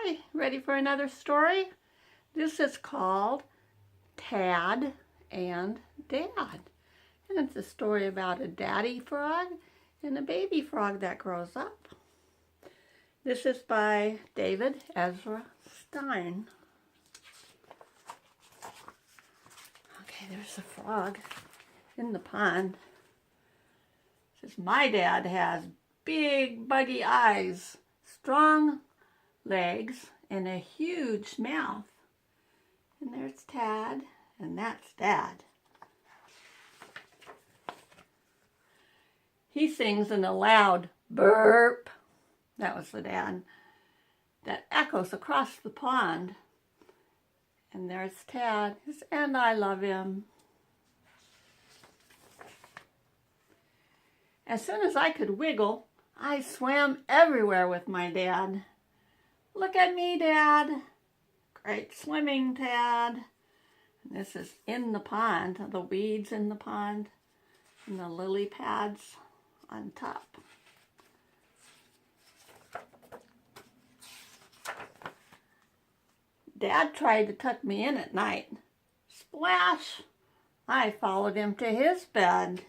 Hi, ready for another story? This is called Tad and Dad. And it's a story about a daddy frog and a baby frog that grows up. This is by Ezra Stein. Okay, there's a frog in the pond. It says, my dad has big buggy eyes, strong legs, and a huge mouth. And there's Tad, and that's Dad. He sings in a loud burp, that was the dad, that echoes across the pond. And there's Tad, and I love him. As soon as I could wiggle, I swam everywhere with my dad. Look at me, Dad. Great swimming, Tad. And this is in the pond, the weeds in the pond, and the lily pads on top. Dad tried to tuck me in at night. Splash! I followed him to his bed.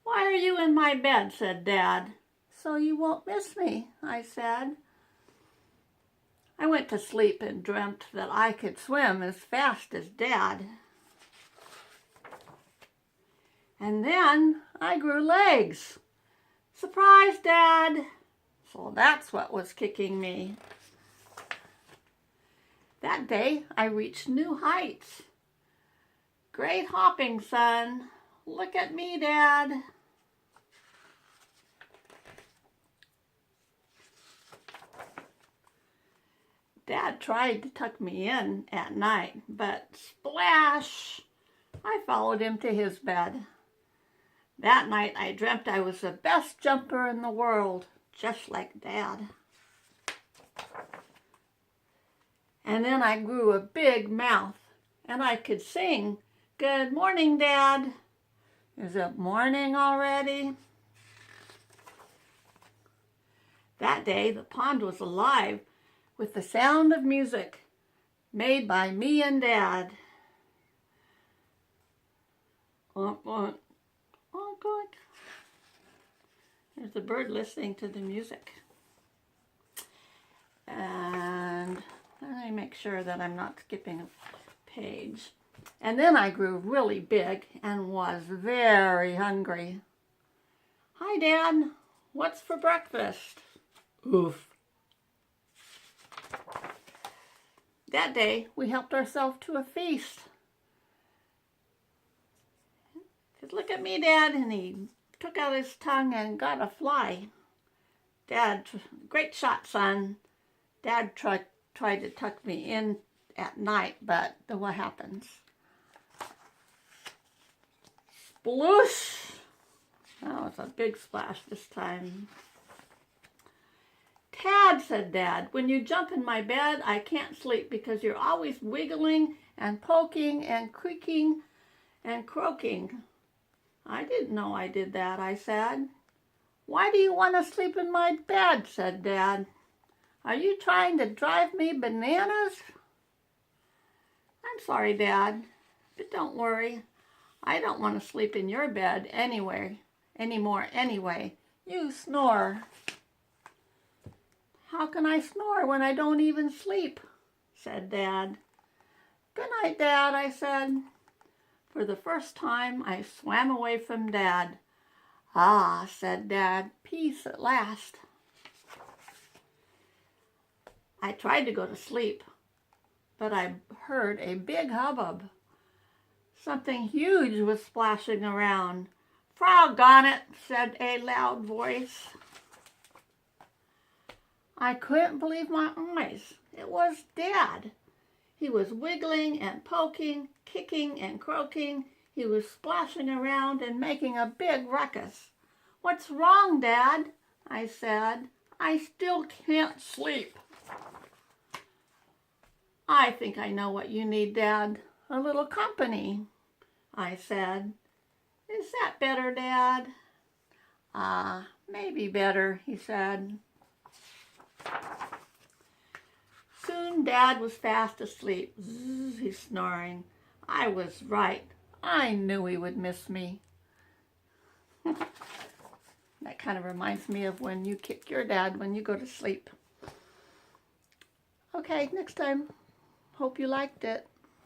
Why are you in my bed? Said Dad. So you won't miss me, I said. I went to sleep and dreamt that I could swim as fast as Dad. And then I grew legs. Surprise, Dad! So that's what was kicking me. That day I reached new heights. Great hopping, son. Look at me, Dad. Dad tried to tuck me in at night, but splash! I followed him to his bed. That night I dreamt I was the best jumper in the world, just like Dad. And then I grew a big mouth, and I could sing, Good morning, Dad. Is it morning already? That day the pond was alive with the sound of music made by me and Dad. Oh, good. There's a bird listening to the music. And let me make sure that I'm not skipping a page. And then I grew really big and was very hungry. Hi, Dad. What's for breakfast? Oof. That day, we helped ourselves to a feast. He said, look at me, Dad, and he took out his tongue and got a fly. Dad, great shot, son. Dad tried to tuck me in at night, but what happens? Sploosh! Oh, it's a big splash this time. Tad, said Dad, when you jump in my bed, I can't sleep because you're always wiggling and poking and creaking and croaking. I didn't know I did that, I said. Why do you want to sleep in my bed? Said Dad. Are you trying to drive me bananas? I'm sorry, Dad, but don't worry. I don't want to sleep in your bed anymore. You snore. How can I snore when I don't even sleep? Said Dad. Good night, Dad, I said. For the first time, I swam away from Dad. Ah, said Dad, peace at last. I tried to go to sleep, but I heard a big hubbub. Something huge was splashing around. Frog on it, said a loud voice. I couldn't believe my eyes. It was Dad. He was wiggling and poking, kicking and croaking. He was splashing around and making a big ruckus. What's wrong, Dad? I said. I still can't sleep. I think I know what you need, Dad. A little company, I said. Is that better, Dad? Maybe better, he said. Dad was fast asleep. Zzz, he's snoring. I was right. I knew he would miss me. That kind of reminds me of when you kick your dad when you go to sleep. Okay, next time. Hope you liked it.